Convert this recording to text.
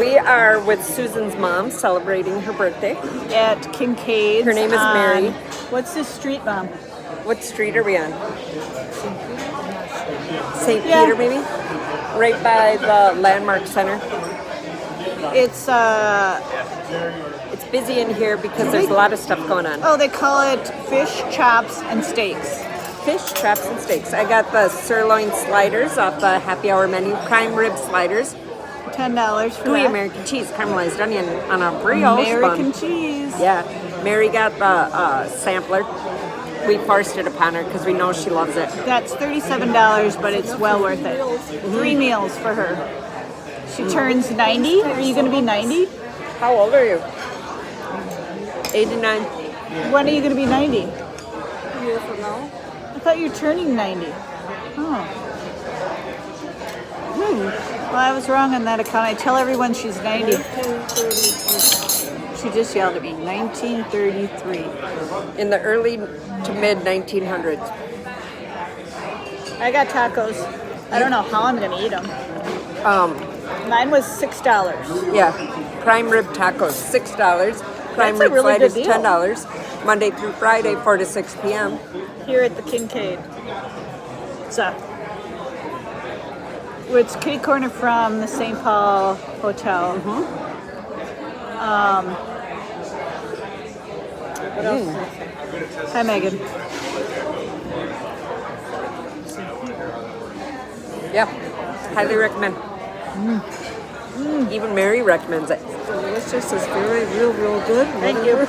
We are with Susan's mom celebrating her birthday. At Kincaid. Her name is Mary. What's this street, Mom? What street are we on? St. Peter, maybe? Right by the Landmark Center. It's It's busy in here because there's a lot of stuff going on. oh, they call it fish chops and steaks. Fish, chops, and steaks. I got the sirloin sliders off the happy hour menu. Prime rib sliders. $10 for Gooey that. American cheese, caramelized onion on a brioche American bun. cheese. Yeah. Mary got the sampler. We forced it upon her because we know she loves it. That's $37, but it's well worth it. 3 meals for her. She turns 90. Are you going to be 90? How old are you? 89. When are you going to be 90? A year from now. I thought you were turning 90. Oh. Well, I was wrong on that account. I tell everyone she's 90. She just yelled at me. 1933. In the early to mid 1900s. I got tacos. I don't know how I'm going to eat them. Mine was $6. Yeah. Prime rib tacos, $6. Prime That's a rib really sliders, good deal. $10. Monday through Friday, 4 to 6 p.m. Here at the Kincaid. It's kitty corner from the St. Paul Hotel. What else? Hi, Megan. Yeah. Highly recommend. Even Mary recommends it. Delicious. It's very, real good. Thank you.